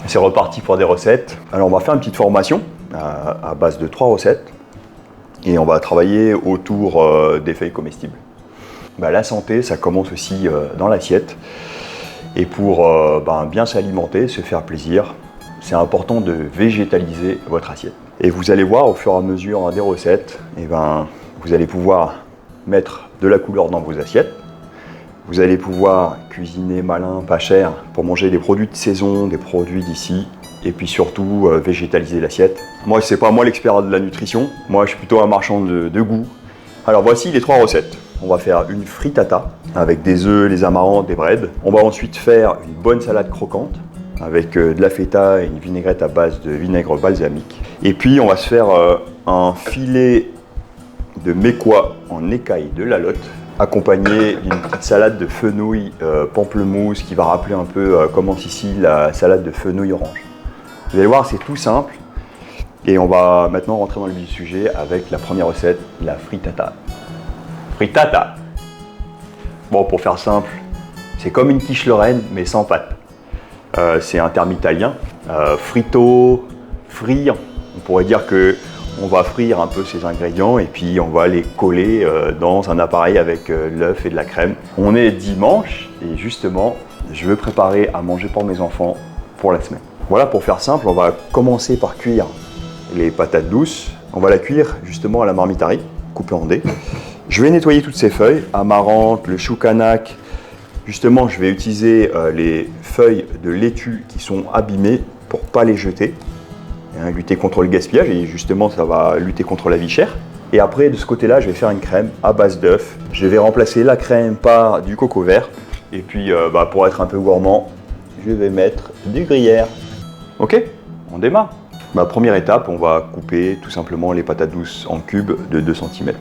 C'est reparti pour des recettes. Alors on va faire une petite formation à base de 3 recettes et on va travailler autour des feuilles comestibles. La santé, ça commence aussi dans l'assiette. Et pour bien s'alimenter, se faire plaisir, c'est important de végétaliser votre assiette. Et vous allez voir au fur et à mesure des recettes, vous allez pouvoir mettre de la couleur dans vos assiettes. Vous allez pouvoir cuisiner malin, pas cher, pour manger des produits de saison, des produits d'ici, et puis surtout végétaliser l'assiette. Moi, c'est pas moi l'expert de la nutrition, moi je suis plutôt un marchand de goût. Alors voici les 3 recettes. On va faire une frittata avec des œufs, les amarantes, des breads. On va ensuite faire une bonne salade croquante avec de la feta et une vinaigrette à base de vinaigre balsamique. Et puis on va se faire un filet de mécois en écaille de la Lotte, accompagné d'une petite salade de fenouil pamplemousse qui va rappeler un peu comment ici la salade de fenouil orange. Vous allez voir, c'est tout simple. Et on va maintenant rentrer dans le vif du sujet avec la première recette, la frittata. Frittata. Bon, pour faire simple, c'est comme une quiche lorraine mais sans pâte. C'est un terme italien. Frito, frire. On pourrait dire que on va frire un peu ces ingrédients et puis on va les coller dans un appareil avec l'œuf et de la crème. On est dimanche et justement, je veux préparer à manger pour mes enfants pour la semaine. Voilà, pour faire simple, on va commencer par cuire les patates douces. On va la cuire justement à la marmitari, coupée en dés. Je vais nettoyer toutes ces feuilles, amarantes, le choucanac. Justement, je vais utiliser les feuilles de laitue qui sont abîmées pour ne pas les jeter. Lutter contre le gaspillage et justement ça va lutter contre la vie chère. Et après de ce côté là je vais faire une crème à base d'œufs. Je vais remplacer la crème par du coco vert et puis pour être un peu gourmand je vais mettre du gruyère. Ok, on démarre. Première étape, on va couper tout simplement les patates douces en cubes de 2 cm.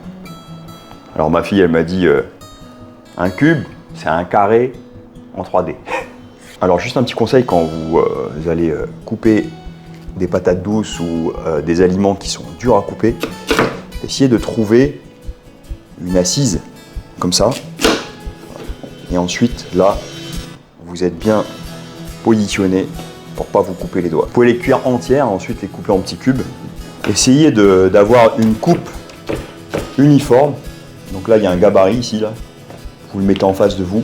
Alors ma fille elle m'a dit un cube c'est un carré en 3D. Alors juste un petit conseil quand vous allez couper des patates douces ou des aliments qui sont durs à couper, essayez de trouver une assise comme ça. Et ensuite, là, vous êtes bien positionné pour pas vous couper les doigts. Vous pouvez les cuire entières, ensuite les couper en petits cubes. Essayez d'avoir une coupe uniforme. Donc là, il y a un gabarit ici, là. Vous le mettez en face de vous.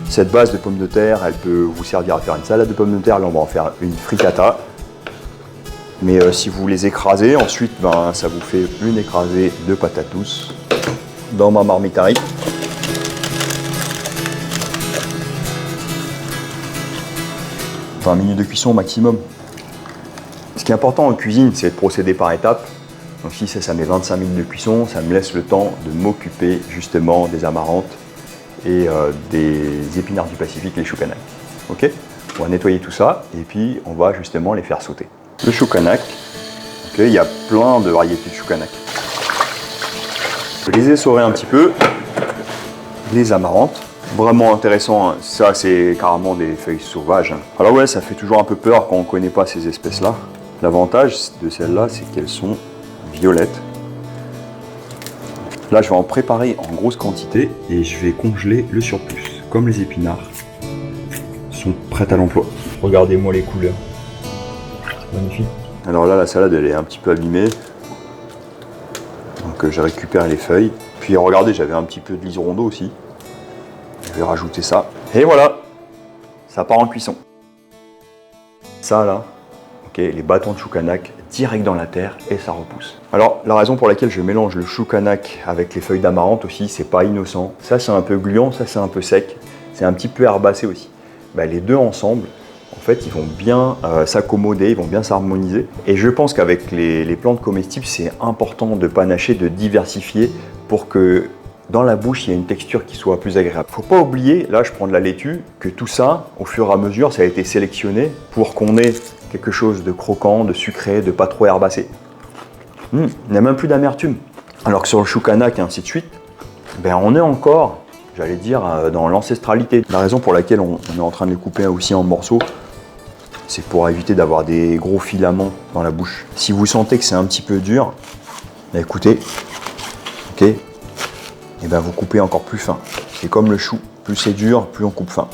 Cette base de pommes de terre, elle peut vous servir à faire une salade de pommes de terre. Là, on va en faire une frittata. Mais si vous les écrasez, ensuite, ça vous fait une écrasée de patates douces dans ma marmitari. « 20 minutes de cuisson maximum. Ce qui est important en cuisine, c'est de procéder par étapes. Donc si ça met 25 minutes de cuisson, ça me laisse le temps de m'occuper justement des amarantes et des épinards du Pacifique, les choucanac. Ok, on va nettoyer tout ça et puis on va justement les faire sauter. Le choucanac, il y a plein de variétés de choucanac. Je les essorer un petit peu. Les amarantes, vraiment intéressant, hein. Ça c'est carrément des feuilles sauvages. Hein. Alors ouais, ça fait toujours un peu peur quand on ne connaît pas ces espèces-là. L'avantage de celles-là, c'est qu'elles sont violettes. Là, je vais en préparer en grosse quantité et je vais congeler le surplus. Comme les épinards sont prêts à l'emploi. Regardez-moi les couleurs. Magnifique. Alors là, la salade, elle est un petit peu abîmée. Donc j'ai récupéré les feuilles. Puis regardez, j'avais un petit peu de liseron aussi. Je vais rajouter ça. Et voilà, ça part en cuisson. Ça là, les bâtons de choucanac direct dans la terre et ça repousse. Alors la raison pour laquelle je mélange le choucanac avec les feuilles d'amarante aussi, c'est pas innocent. Ça c'est un peu gluant, ça c'est un peu sec, c'est un petit peu herbacé aussi. Les deux ensemble, en fait, ils vont bien s'accommoder, ils vont bien s'harmoniser. Et je pense qu'avec les plantes comestibles, c'est important de panacher, de diversifier pour que dans la bouche, il y ait une texture qui soit plus agréable. Faut pas oublier, là je prends de la laitue, que tout ça, au fur et à mesure, ça a été sélectionné pour qu'on ait quelque chose de croquant, de sucré, de pas trop herbacé. Il n'y a même plus d'amertume. Alors que sur le choucanac et ainsi de suite, on est encore, j'allais dire, dans l'ancestralité. La raison pour laquelle on est en train de les couper aussi en morceaux, c'est pour éviter d'avoir des gros filaments dans la bouche. Si vous sentez que c'est un petit peu dur, écoutez, et ben vous coupez encore plus fin. C'est comme le chou, plus c'est dur, plus on coupe fin.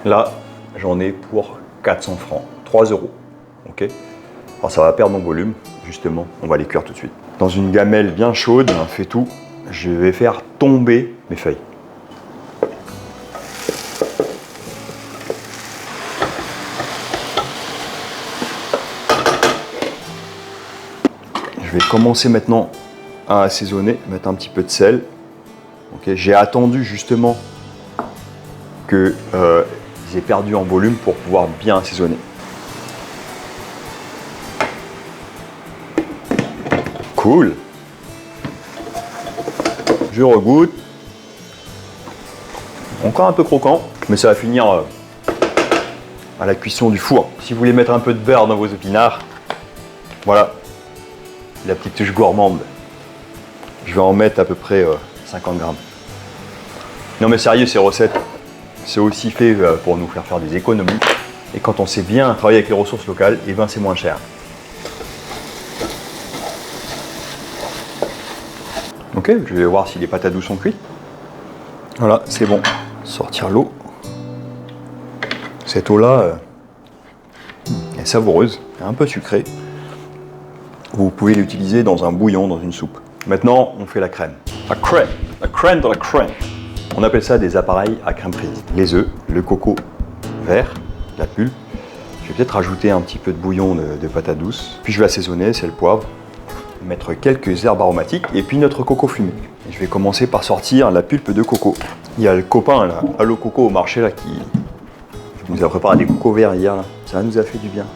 Là, j'en ai pour 400 francs, 3 €. Ok. Alors ça va perdre en volume, justement, on va les cuire tout de suite. Dans une gamelle bien chaude, un faitout, je vais faire tomber mes feuilles. Je vais commencer maintenant à assaisonner, mettre un petit peu de sel. Okay. J'ai attendu justement qu'ils aient perdu en volume pour pouvoir bien assaisonner. Cool. Je regoute. Encore un peu croquant, mais ça va finir à la cuisson du four. Si vous voulez mettre un peu de beurre dans vos épinards, voilà. La petite touche gourmande. Je vais en mettre à peu près 50 grammes. Non mais sérieux, ces recettes, c'est aussi fait pour nous faire des économies. Et quand on sait bien travailler avec les ressources locales, et ben c'est moins cher. Ok, je vais voir si les patates douces sont cuites. Voilà, c'est bon. Sortir l'eau. Cette eau-là est savoureuse, un peu sucrée. Vous pouvez l'utiliser dans un bouillon, dans une soupe. Maintenant, on fait la crème. La crème de la crème. On appelle ça des appareils à crème prise. Les œufs, le coco vert, la pulpe. Je vais peut-être rajouter un petit peu de bouillon de patates douces. Puis je vais assaisonner, sel, poivre. Mettre quelques herbes aromatiques et puis notre coco fumé. Et je vais commencer par sortir la pulpe de coco. Il y a le copain là, Allo Coco au marché là, qui nous a préparé des cocos verts hier. Là. Ça nous a fait du bien.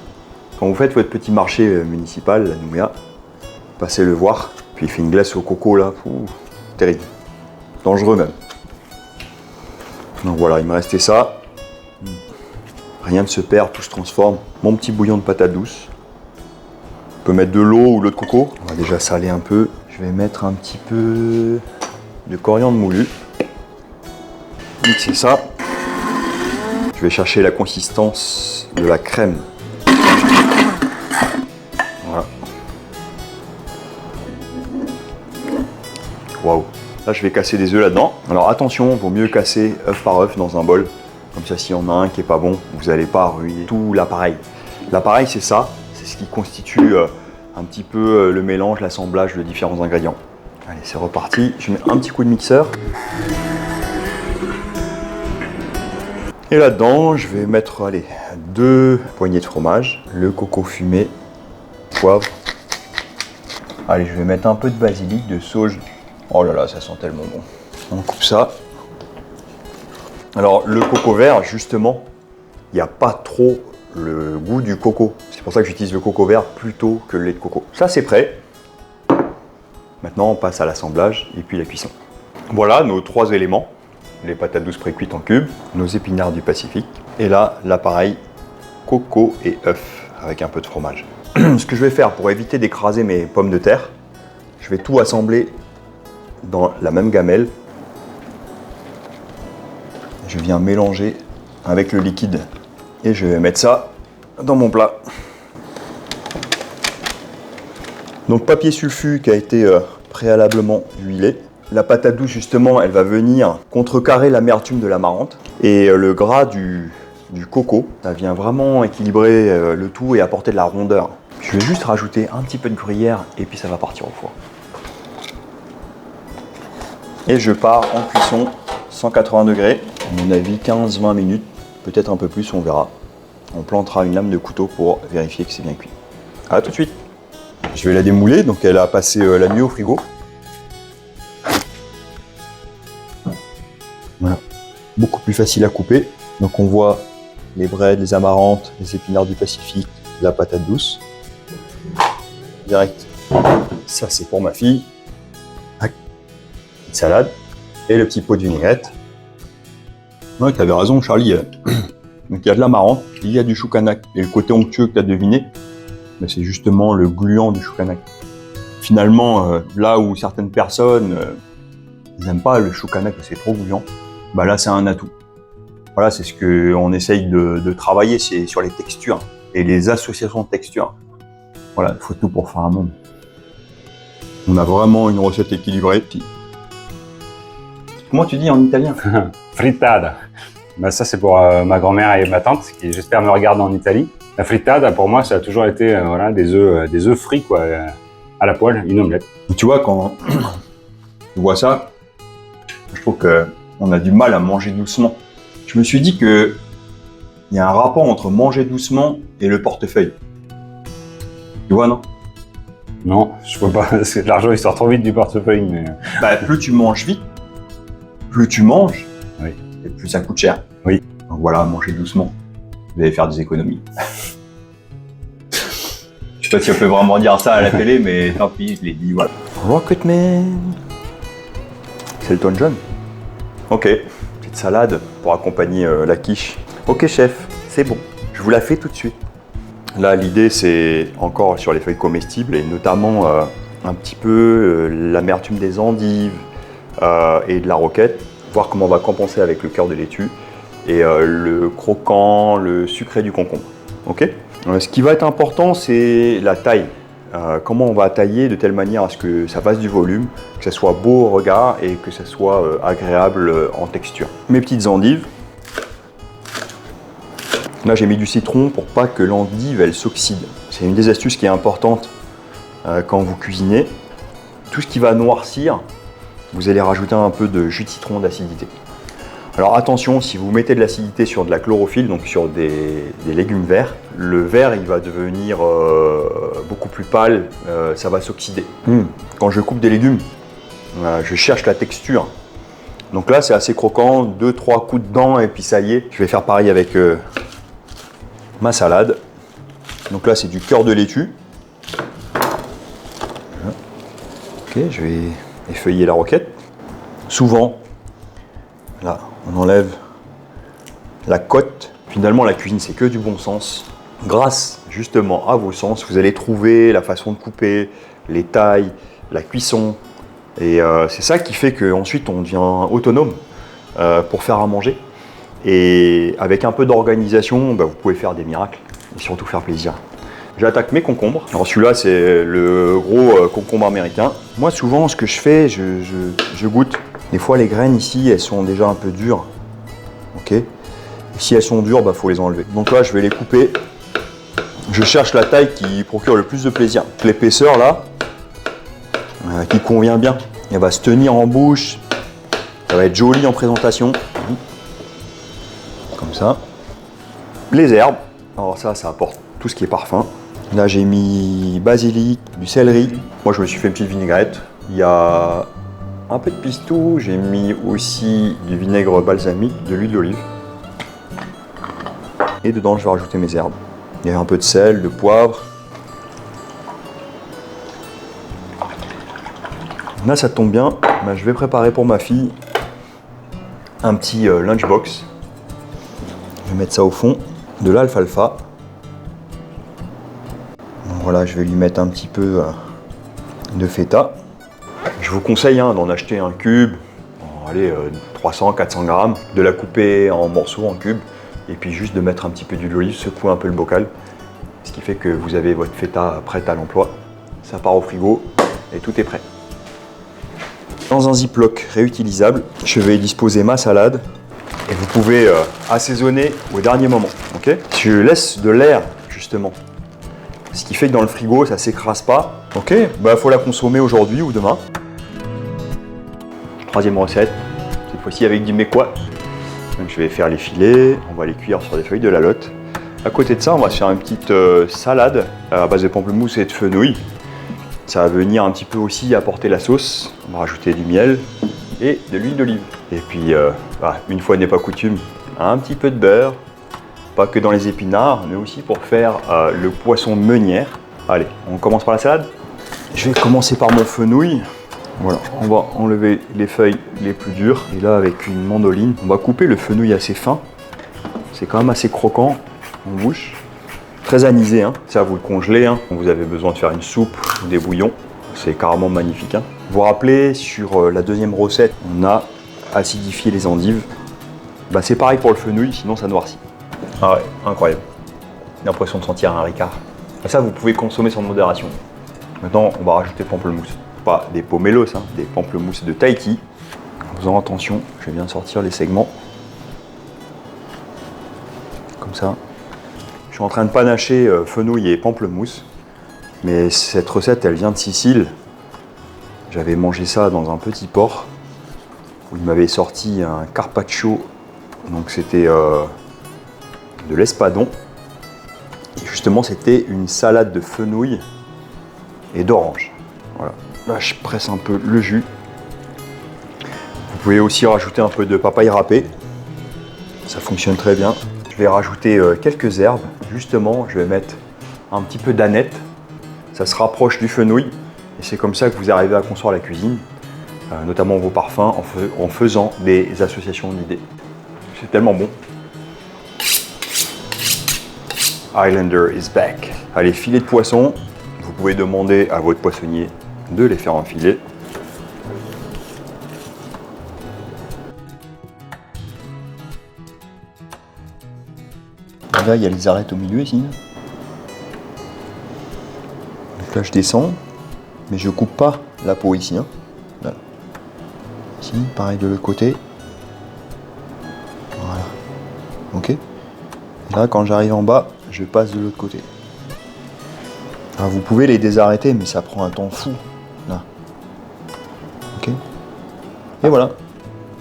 Quand vous faites votre petit marché municipal, la Nouméa, passez le voir, puis il fait une glace au coco là, terrible, dangereux même. Donc voilà, il me restait ça. Rien ne se perd, tout se transforme. Mon petit bouillon de patates douces. On peut mettre de l'eau ou l'eau de coco. On va déjà saler un peu. Je vais mettre un petit peu de coriandre moulu. Mixer ça. Je vais chercher la consistance de la crème. Voilà. Waouh. Là, je vais casser des œufs là-dedans. Alors attention, il vaut mieux casser œuf par œuf dans un bol. Comme ça, s'il y en a un qui est pas bon, vous n'allez pas ruiner tout l'appareil. L'appareil, c'est ça. C'est ce qui constitue un petit peu le mélange, l'assemblage de différents ingrédients. Allez, c'est reparti. Je mets un petit coup de mixeur. Et là-dedans, je vais mettre 2 poignées de fromage, le coco fumé, poivre. Allez, je vais mettre un peu de basilic, de sauge. Oh là là, ça sent tellement bon. On coupe ça. Alors, le coco vert, justement, il n'y a pas trop le goût du coco. C'est pour ça que j'utilise le coco vert plutôt que le lait de coco. Ça, c'est prêt. Maintenant, on passe à l'assemblage et puis la cuisson. Voilà nos 3 éléments. Les patates douces pré-cuites en cubes, nos épinards du Pacifique, et là, l'appareil coco et œuf avec un peu de fromage. Ce que je vais faire pour éviter d'écraser mes pommes de terre, je vais tout assembler dans la même gamelle. Je viens mélanger avec le liquide et je vais mettre ça dans mon plat. Donc papier sulfu qui a été préalablement huilé. La patate douce, justement, elle va venir contrecarrer l'amertume de la marrante. Et le gras du coco, ça vient vraiment équilibrer le tout et apporter de la rondeur. Je vais juste rajouter un petit peu de gruyère et puis ça va partir au four. Et je pars en cuisson 180 degrés, à mon avis 15-20 minutes, peut-être un peu plus, on verra. On plantera une lame de couteau pour vérifier que c'est bien cuit. A tout de suite. Je vais la démouler, donc elle a passé la nuit au frigo. Voilà. Beaucoup plus facile à couper. Donc on voit les braides, les amarantes, les épinards du Pacifique, la patate douce. Direct. Ça c'est pour ma fille. Une salade et le petit pot de vinaigrette. Ouais, tu avais raison Charlie. Donc il y a de l'amarante, il y a du choucanac. Et le côté onctueux que tu as deviné, mais c'est justement le gluant du choucanac. Finalement, là où certaines personnes n'aiment pas le choucanac parce que c'est trop gluant, bah là c'est un atout. Voilà, c'est ce qu'on essaye de travailler, c'est sur les textures et les associations de textures. Voilà, il faut tout pour faire un monde. On a vraiment une recette équilibrée. Comment tu dis en italien? Frittata. Ben ça, c'est pour ma grand-mère et ma tante qui, j'espère, me regardent en Italie. La frittata, pour moi, ça a toujours été voilà, des œufs frits quoi, à la poêle, une omelette. Tu vois, quand je vois ça, je trouve qu'on a du mal à manger doucement. Je me suis dit qu'il y a un rapport entre manger doucement et le portefeuille. Tu vois, non? Non, je peux pas, parce que l'argent il sort trop vite du portefeuille. Mais... Bah, plus tu manges vite, plus tu manges, oui. Et plus ça coûte cher. Oui. Donc voilà, mangez doucement. Vous allez faire des économies. Je sais pas si on peut vraiment dire ça à la télé, mais tant pis, je l'ai dit, voilà. Rocketman. C'est Elton John. Ok, petite salade pour accompagner la quiche. Ok chef, c'est bon. Je vous la fais tout de suite. Là, l'idée, c'est encore sur les feuilles comestibles et notamment un petit peu l'amertume des endives et de la roquette. Voir comment on va compenser avec le cœur de laitue et le croquant, le sucré du concombre. Ok. Ce qui va être important, c'est la taille. Comment on va tailler de telle manière à ce que ça fasse du volume, que ça soit beau au regard et que ça soit agréable en texture. Mes petites endives. Là, j'ai mis du citron pour pas que l'endive elle s'oxyde. C'est une des astuces qui est importante quand vous cuisinez. Tout ce qui va noircir, vous allez rajouter un peu de jus de citron d'acidité. Alors attention, si vous mettez de l'acidité sur de la chlorophylle, donc sur des légumes verts, le vert il va devenir beaucoup plus pâle, ça va s'oxyder. Quand je coupe des légumes, je cherche la texture. Donc là c'est assez croquant, 2-3 coups de dents et puis ça y est. Je vais faire pareil avec ma salade. Donc là c'est du cœur de laitue. Ok, je vais effeuiller la roquette. Souvent, là, on enlève la côte. Finalement, la cuisine, c'est que du bon sens. Grâce, justement, à vos sens, vous allez trouver la façon de couper, les tailles, la cuisson. Et c'est ça qui fait qu'ensuite, on devient autonome pour faire à manger. Et avec un peu d'organisation, vous pouvez faire des miracles et surtout faire plaisir. J'attaque mes concombres. Alors celui-là, c'est le gros concombre américain. Moi, souvent, ce que je fais, je goûte. Des fois, les graines ici, elles sont déjà un peu dures. Ok. Et si elles sont dures, faut les enlever. Donc là, je vais les couper. Je cherche la taille qui procure le plus de plaisir. L'épaisseur là, qui convient bien. Elle va se tenir en bouche. Ça va être joli en présentation. Comme ça. Les herbes. Alors ça apporte tout ce qui est parfum. Là, j'ai mis basilic, du céleri. Moi, je me suis fait une petite vinaigrette. Il y a un peu de pistou. J'ai mis aussi du vinaigre balsamique, de l'huile d'olive. Et dedans, je vais rajouter mes herbes. Il y a un peu de sel, de poivre. Là, ça tombe bien. Je vais préparer pour ma fille un petit lunchbox. Je vais mettre ça au fond. De l'alfalfa. Voilà, je vais lui mettre un petit peu de feta. Je vous conseille d'en acheter un cube, 300-400 grammes, de la couper en morceaux, en cubes, et puis juste de mettre un petit peu d'huile d'olive, secouer un peu le bocal, ce qui fait que vous avez votre feta prête à l'emploi. Ça part au frigo et tout est prêt. Dans un ziploc réutilisable, je vais disposer ma salade et vous pouvez assaisonner au dernier moment. Okay, je laisse de l'air justement. Ce qui fait que dans le frigo, ça ne s'écrase pas. Ok, faut la consommer aujourd'hui ou demain. Troisième recette, cette fois-ci avec du mecquois. Donc je vais faire les filets, on va les cuire sur des feuilles de lalotte. À côté de ça, on va se faire une petite salade à base de pamplemousse et de fenouil. Ça va venir un petit peu aussi apporter la sauce. On va rajouter du miel et de l'huile d'olive. Et puis, une fois n'est pas coutume, un petit peu de beurre. Pas que dans les épinards, mais aussi pour faire le poisson meunière. Allez, on commence par la salade. Je vais commencer par mon fenouil. Voilà, on va enlever les feuilles les plus dures. Et là, avec une mandoline, on va couper le fenouil assez fin. C'est quand même assez croquant en bouche. Très anisé, ça vous le congelez. Quand vous avez besoin de faire une soupe ou des bouillons, c'est carrément magnifique. Vous vous rappelez, sur la deuxième recette, on a acidifié les endives. C'est pareil pour le fenouil, sinon ça noircit. Ah ouais, incroyable. L'impression de sentir un ricard. Et ça, vous pouvez consommer sans modération. Maintenant, on va rajouter le pamplemousse. pas des pomelos, hein, des pamplemousses de Tahiti. En faisant attention, je viens de sortir les segments. Comme ça. Je suis en train de panacher fenouil et pamplemousse. Mais cette recette, elle vient de Sicile. J'avais mangé ça dans un petit port où il m'avait sorti un carpaccio. Donc c'était de l'espadon. Et justement, c'était une salade de fenouil et d'orange. Voilà. Là, je presse un peu le jus. Vous pouvez aussi rajouter un peu de papaye râpée. Ça fonctionne très bien. Je vais rajouter quelques herbes. Justement, je vais mettre un petit peu d'aneth. Ça se rapproche du fenouil. Et c'est comme ça que vous arrivez à construire la cuisine, notamment vos parfums, en faisant des associations d'idées. C'est tellement bon. Highlander is back. Allez, filet de poisson. Vous pouvez demander à votre poissonnier de les faire enfiler. Là, il y a les arêtes au milieu ici. Donc là, je descends, mais je coupe pas la peau ici. Hein. Là. Ici, pareil de l'autre côté. Voilà. Ok. Et là, quand j'arrive en bas, je passe de l'autre côté. Alors, vous pouvez les désarrêter, mais ça prend un temps fou. Là. Ok. Et voilà.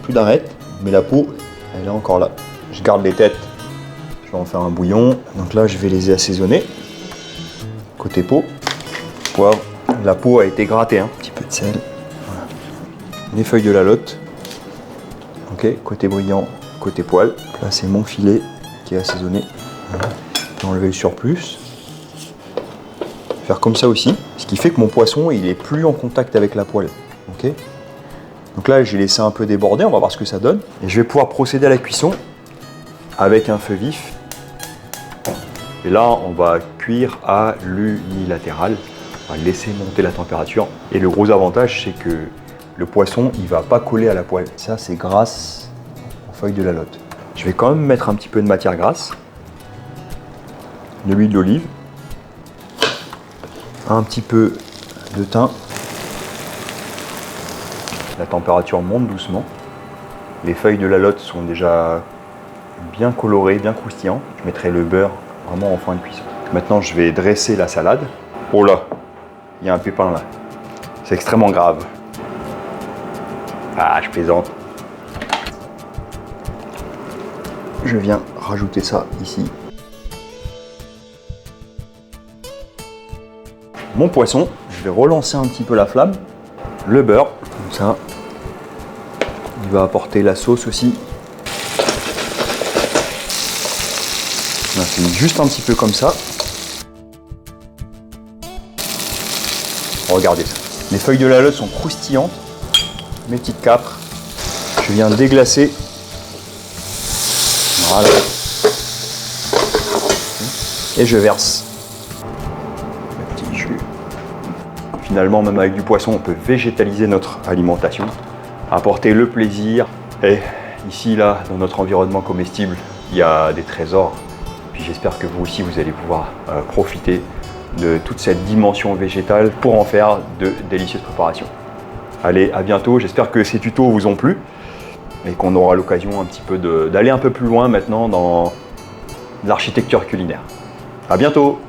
Plus d'arête, mais la peau, elle est encore là. Je garde les têtes. Je vais en faire un bouillon. Donc là, je vais les assaisonner. Côté peau, poivre. La peau a été grattée, hein. Un petit peu de sel. Voilà. Les feuilles de la lotte. Ok, côté brillant, côté poil. Là, c'est mon filet qui est assaisonné. Voilà. Je vais enlever le surplus. Faire comme ça aussi, ce qui fait que mon poisson, il est plus en contact avec la poêle. Ok. Donc là, j'ai laissé un peu déborder. On va voir ce que ça donne. Et je vais pouvoir procéder à la cuisson avec un feu vif. Et là, on va cuire à l'unilatéral. On va laisser monter la température. Et le gros avantage, c'est que le poisson, il ne va pas coller à la poêle. Ça, c'est grâce aux feuilles de la lotte. Je vais quand même mettre un petit peu de matière grasse, de l'huile d'olive, un petit peu de thym. La température monte doucement. Les feuilles de la lotte sont déjà bien colorées, bien croustillantes. Je mettrai le beurre vraiment en fin de cuisson. Maintenant, je vais dresser la salade. Oh là, il y a un pépin là. C'est extrêmement grave. Ah, je plaisante. Je viens rajouter ça ici. Mon poisson, je vais relancer un petit peu la flamme. Le beurre, comme ça. Il va apporter la sauce aussi. On finit juste un petit peu comme ça. Regardez ça. Les feuilles de la lotte sont croustillantes. Mes petites capres. Je viens déglacer. Voilà. Et je verse. Le petit jus. Finalement, même avec du poisson, on peut végétaliser notre alimentation. Apporter le plaisir. Et ici, là, dans notre environnement comestible, il y a des trésors. Puis j'espère que vous aussi, vous allez pouvoir profiter de toute cette dimension végétale pour en faire de délicieuses préparations. Allez, à bientôt. J'espère que ces tutos vous ont plu et qu'on aura l'occasion un petit peu d'aller un peu plus loin maintenant dans l'architecture culinaire. À bientôt!